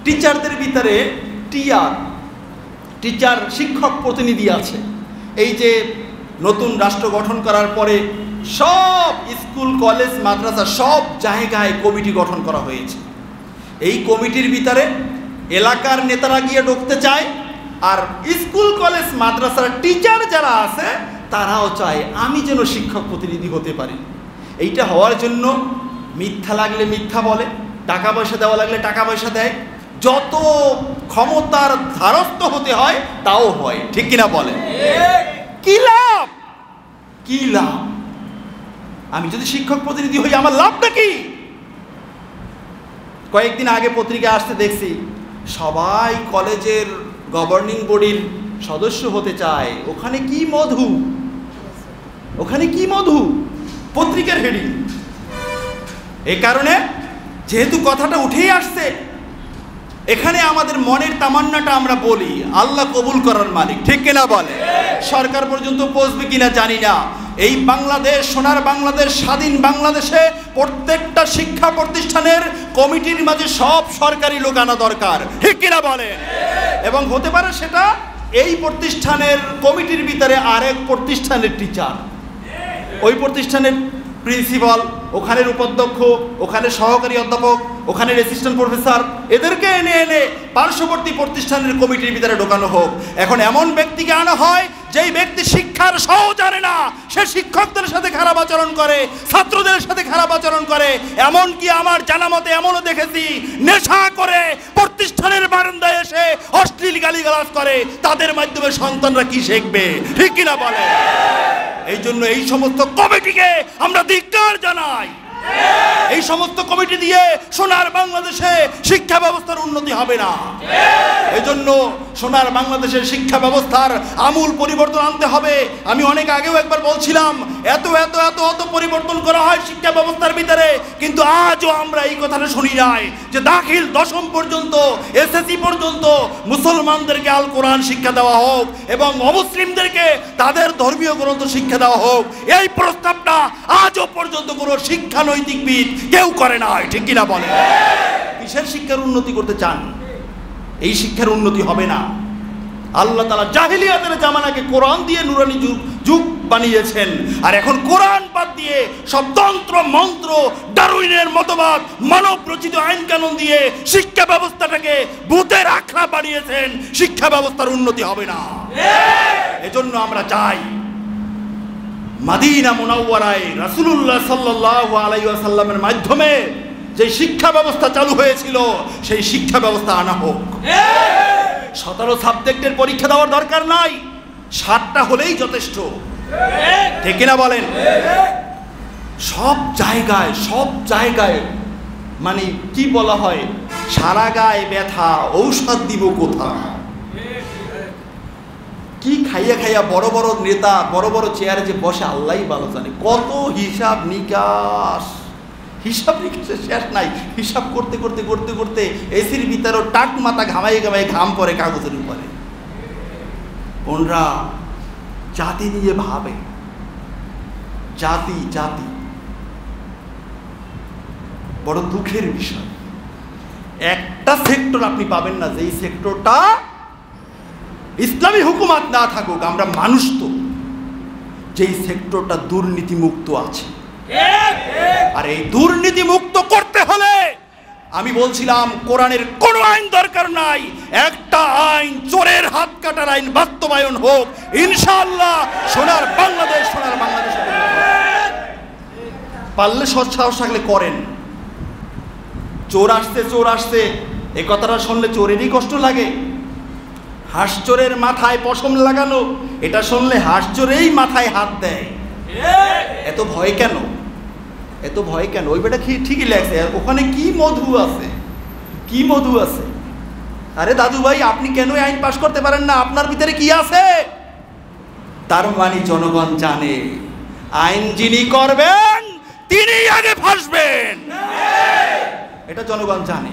টিচারদের ভিতরে টিচার শিক্ষক প্রতিনিধি আছে। এই যে নতুন রাষ্ট্র গঠন করার পরে সব স্কুল কলেজ মাদ্রাসা সব জায়গায় কমিটি গঠন করা হয়েছে। এই কমিটির ভিতরে এলাকার নেতারা গিয়ে ঢুকতে চায়, আর স্কুল কলেজ মাদ্রাসার টিচার যারা আছে তারাও চায় আমি যেন শিক্ষক প্রতিনিধি হতে পারি। এইটা হওয়ার জন্য মিথ্যা লাগলে মিথ্যা বলে, টাকা পয়সা দেওয়া লাগলে টাকা পয়সা দেয়, যত ক্ষমতার ধারস্থ হতে হয় তাও হয়। ঠিক কিনা বলে? কি লাভ? কি লাভ? আমি যদি শিক্ষক প্রতিনিধি হই আমার লাভটা কি? কয়েকদিন আগে পত্রিকায় আসতে দেখছি সবাই কলেজের গভর্নিং বডির সদস্য হতে চায়। ওখানে কি মধু, ওখানে কি মধু, পত্রিকার হেডিং। এই কারণে যেহেতু কথাটা উঠেই আসছে, এখানে আমাদের মনের তামান্নাটা আমরা বলি, আল্লাহ কবুল করার মালিক। ঠিক কিনা বলে? সরকার পর্যন্ত পৌঁছবে কিনা জানি না। এই বাংলাদেশ, সোনার বাংলাদেশ, স্বাধীন বাংলাদেশে প্রত্যেকটা শিক্ষা প্রতিষ্ঠানের কমিটির মাঝে সব সরকারি লোক আনা দরকার। ঠিক কিনা বলে? এবং হতে পারে সেটা এই প্রতিষ্ঠানের কমিটির ভিতরে আরেক প্রতিষ্ঠানের টিচার, ওই প্রতিষ্ঠানের প্রিন্সিপাল, ওখানের উপাধ্যক্ষ, ওখানে সহকারী অধ্যাপক, ওখানে অ্যাসিস্ট্যান্ট প্রফেসর, এদেরকে এনে পার্শ্ববর্তী প্রতিষ্ঠানের কমিটির ভিতরে ঢোকানো হোক। এখন এমন ব্যক্তিকে আনা হয় যেই ব্যক্তি শিক্ষার সহ জানে না, সে শিক্ষকদের সাথে খারাপ আচরণ করে, ছাত্রদের সাথে খারাপ আচরণ করে। এমনকি আমার জানা মতে এমনও দেখেছি নেশা করে প্রতিষ্ঠানের বারান্দায় এসে অশ্লীল গালিগালাজ করে। তাদের মাধ্যমে সন্তানরা কি শিখবে? ঠিক কিনা বলে? এই জন্য এই সমস্ত কমিটিকে আমরা ধিক্কার জানাই। এই সমস্ত কমিটি দিয়ে সোনার বাংলাদেশে শিক্ষা ব্যবস্থার উন্নতি হবে না। এই জন্য সোনার বাংলাদেশের শিক্ষা ব্যবস্থার আমূল পরিবর্তন আনতে হবে। আমি অনেক আগেও একবার বলছিলাম এত এত এত এত পরিবর্তন করা হয় শিক্ষা ব্যবস্থার ভিতরে, কিন্তু আজও আমরা এই কথাটা শুনি নাই যে দাখিল দশম পর্যন্ত, এসএসসি পর্যন্ত মুসলমানদেরকে আল কোরআন শিক্ষা দেওয়া হোক এবং অমুসলিমদেরকে তাদের ধর্মীয় গ্রন্থ শিক্ষা দেওয়া হোক। এই প্রস্তাবটা আজও পর্যন্ত কোনো শিক্ষা নৈতিকবিদ কেউ করে নাই। ঠিক কিনা বলে? কিসের শিক্ষার উন্নতি করতে চান? এই শিক্ষার উন্নতি হবে না। আল্লাহ তাআলা জাহিলিয়াতের জামানাকে কোরআন দিয়ে নুরানি যুগ বানিয়েছেন, আর এখন কোরআন বাদ দিয়ে সব তন্ত্র মন্ত্র, ডারউইনের মতবাদ, মানব রচিত আইন কানুন দিয়ে শিক্ষা ব্যবস্থাটাকে ভূতের আখড়া বানিয়েছেন। শিক্ষা ব্যবস্থার উন্নতি হবে না। এজন্য আমরা চাই মাদিনা মুনাওয়ারায় রাসূলুল্লাহ সাল্লাল্লাহু আলাইহি ওয়াসাল্লামের মাধ্যমে যে শিক্ষা ব্যবস্থা চালু হয়েছিল সেই শিক্ষা ব্যবস্থা আনা হোক। 17 সাবজেক্টের পরীক্ষা দেওয়ার দরকার নাই, 7টা হলেই যথেষ্ট। ঠিক কিনা বলেন? সব জায়গায় মানে কি বলা হয়, সারা গায়ে ব্যথা, ঔষধ দিব কোথা? কি খাইয়া খাইয়া বড় বড় নেতা বড় বড় চেয়ারে যে বসে আল্লাহই ভালো জানে। কত হিসাব নিকাশের শেষ নাই। হিসাব করতে করতে করতে করতে এসির ভিতরেও টাক মাথা ঘামাই ঘাম পড়ে কাগজের উপরে। ওনরা জাতি নিয়ে ভাবে, জাতি বড় দুঃখের বিষয়। একটা সেক্টর আপনি পাবেন না যেই সেক্টরটা ইসলামী হুকুমত না থাকুক, আমরা মানুষ তো, যেই সেক্টরটা দুর্নীতি মুক্ত আছে। আর এই দুর্নীতি মুক্ত করতে হলে আমি বলছিলাম কোরআনের কোনো আইন দরকার নাই, একটা আইন, চোরের হাত কাটার আইন বাস্তবায়ন হোক। ইনশাআল্লাহ সোনার বাংলাদেশ পারলে সৎ সাহস থাকলে করেন। চোর আসছে এই কথাটা শুনলে চোরেরই কষ্ট লাগে। হাঁস চোরের মাথায় পশম লাগানো, এটা শুনলে হাঁস চোরেই মাথায় হাত দেয়। এত ভয় কেন? ওই বেটা ঠিকই লাগছে, ওখানে কি মধু আছে? আরে দাদু ভাই, আপনি কেন আইন পাশ করতে পারেন না? আপনার ভিতরে কি আছে? তার মানে জনগণ জানে আইন যিনি করবেন তিনি আগে ফাঁসবেন, এটা জনগণ জানে।